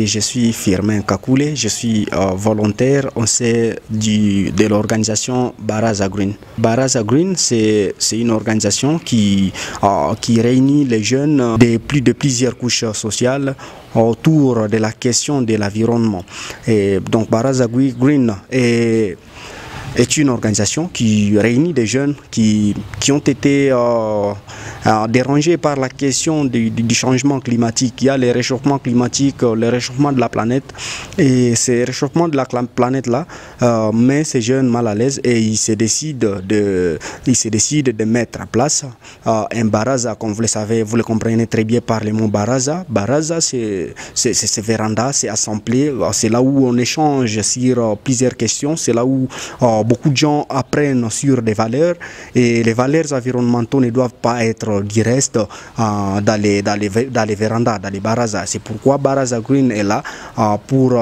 je suis Firmin Kakoulé, je suis volontaire au sein de l'organisation Baraza Green. Baraza Green, c'est une organisation qui réunit les jeunes de plusieurs couches sociales autour de la question de l'environnement. Donc Baraza Green est une organisation qui réunit des jeunes qui ont été dérangés par la question du changement climatique. Il y a le réchauffement climatique, le réchauffement de la planète, et ce réchauffement de la planète-là met ces jeunes mal à l'aise et ils se décident de mettre en place un baraza, comme vous le savez, vous le comprenez très bien par le mot baraza. Baraza, c'est véranda, c'est assemblée, c'est là où on échange sur plusieurs questions, c'est là où beaucoup de gens apprennent sur des valeurs, et les valeurs environnementales ne doivent pas être du reste dans les vérandas, dans les barazas. C'est pourquoi Baraza Green est là pour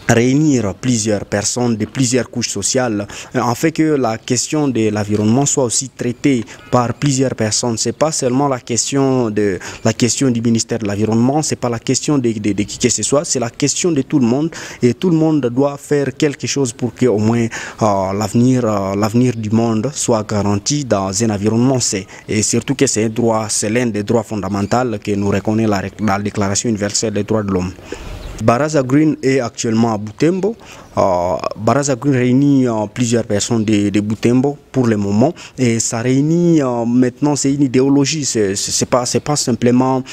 réunir plusieurs personnes de plusieurs couches sociales, en fait que la question de l'environnement soit aussi traitée par plusieurs personnes. C'est pas seulement la question du ministère de l'environnement, c'est pas la question de qui que ce soit, c'est la question de tout le monde, et tout le monde doit faire quelque chose pour que au moins l'avenir du monde soit garanti dans un environnement sain. Et surtout que c'est un droit, c'est l'un des droits fondamentaux que nous reconnaît la Déclaration universelle des droits de l'homme. Baraza Green est actuellement à Butembo. Baraza Green réunit plusieurs personnes de Butembo pour le moment, et ça réunit maintenant, c'est une idéologie, c'est pas simplement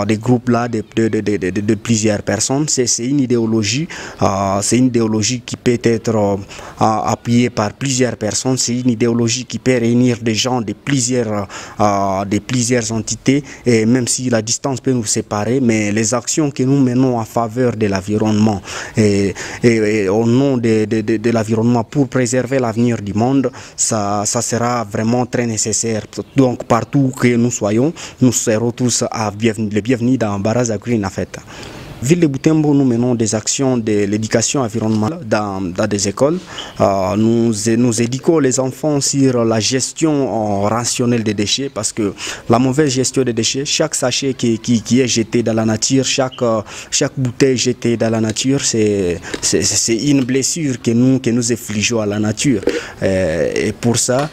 des groupes là de plusieurs personnes, c'est une idéologie, qui peut être appuyée par plusieurs personnes, c'est une idéologie qui peut réunir des gens de plusieurs entités, et même si la distance peut nous séparer, mais les actions que nous menons en faveur de l'environnement et au nom de l'environnement pour préserver l'avenir du monde, ça sera vraiment très nécessaire. Donc partout que nous soyons, nous serons tous les bienvenus dans Baraza Green en fait. Ville de Butembo, nous menons des actions de l'éducation environnementale dans des écoles. Nous éduquons les enfants sur la gestion rationnelle des déchets, parce que la mauvaise gestion des déchets, chaque sachet qui est jeté dans la nature, chaque bouteille jetée dans la nature, c'est une blessure que nous infligeons à la nature. Et pour ça,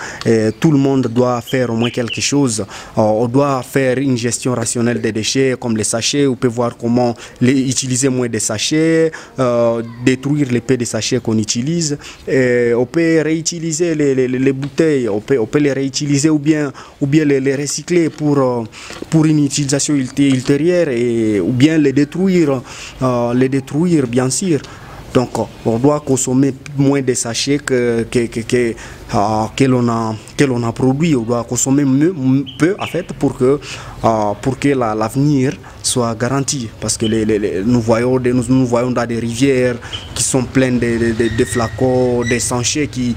tout le monde doit faire au moins quelque chose. On doit faire une gestion rationnelle des déchets, comme les sachets. On peut voir comment utiliser moins de sachets, détruire l'épée des sachets qu'on utilise. On peut réutiliser les bouteilles, on peut les réutiliser ou bien les recycler pour une utilisation ultérieure, ou bien les détruire bien sûr. Donc on doit consommer moins de sachets que l'on a produit. On doit consommer peu en fait pour que l'avenir soit garanti, parce que nous voyons dans des rivières qui sont pleines de flacons, des sachets qui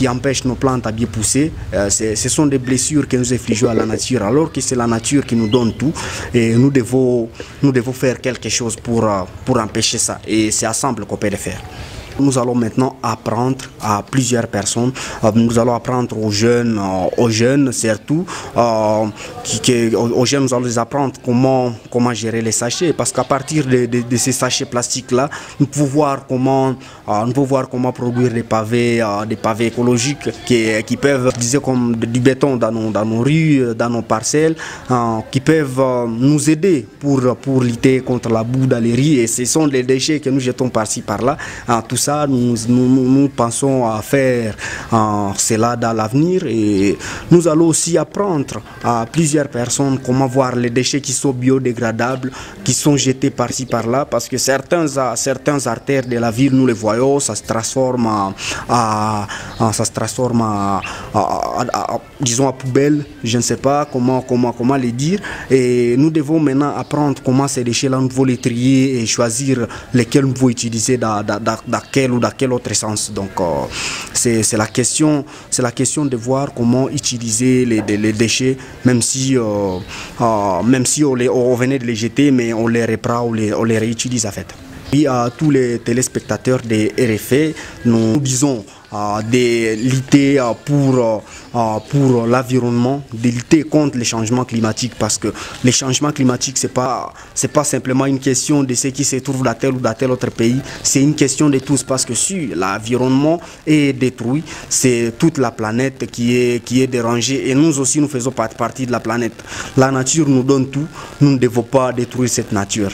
empêchent nos plantes à bien pousser. Ce sont des blessures que nous infligeons à la nature, alors que c'est la nature qui nous donne tout, et nous devons faire quelque chose pour empêcher ça, et c'est ensemble qu'on peut le faire. Nous allons maintenant apprendre à plusieurs personnes, nous allons apprendre aux jeunes surtout, aux jeunes nous allons les apprendre comment gérer les sachets, parce qu'à partir de ces sachets plastiques là, nous pouvons voir comment produire des pavés écologiques qui peuvent utiliser comme du béton dans nos rues, dans nos parcelles, qui peuvent nous aider pour lutter contre la boue dans les rues, et ce sont les déchets que nous jetons par-ci par-là. Tout ça, nous pensons à faire cela dans l'avenir, et nous allons aussi apprendre à plusieurs personnes comment voir les déchets qui sont biodégradables, qui sont jetés par-ci par-là, parce que certains artères de la ville, nous les voyons, ça se transforme disons à poubelle, je ne sais pas comment les dire, et nous devons maintenant apprendre comment ces déchets-là nous devons les trier et choisir lesquels nous devons utiliser dans quel autre sens. Donc c'est la question de voir comment utiliser les déchets, même si on venait de les jeter, mais on les reprend, on les réutilise en fait. Et à tous les téléspectateurs des RFI, nous disons de lutter pour l'environnement, de lutter contre les changements climatiques, parce que les changements climatiques, c'est pas simplement une question de ceux qui se trouvent dans tel ou dans tel autre pays, c'est une question de tous, parce que si l'environnement est détruit, c'est toute la planète qui est dérangée, et nous aussi nous faisons partie de la planète. La nature nous donne tout, nous ne devons pas détruire cette nature.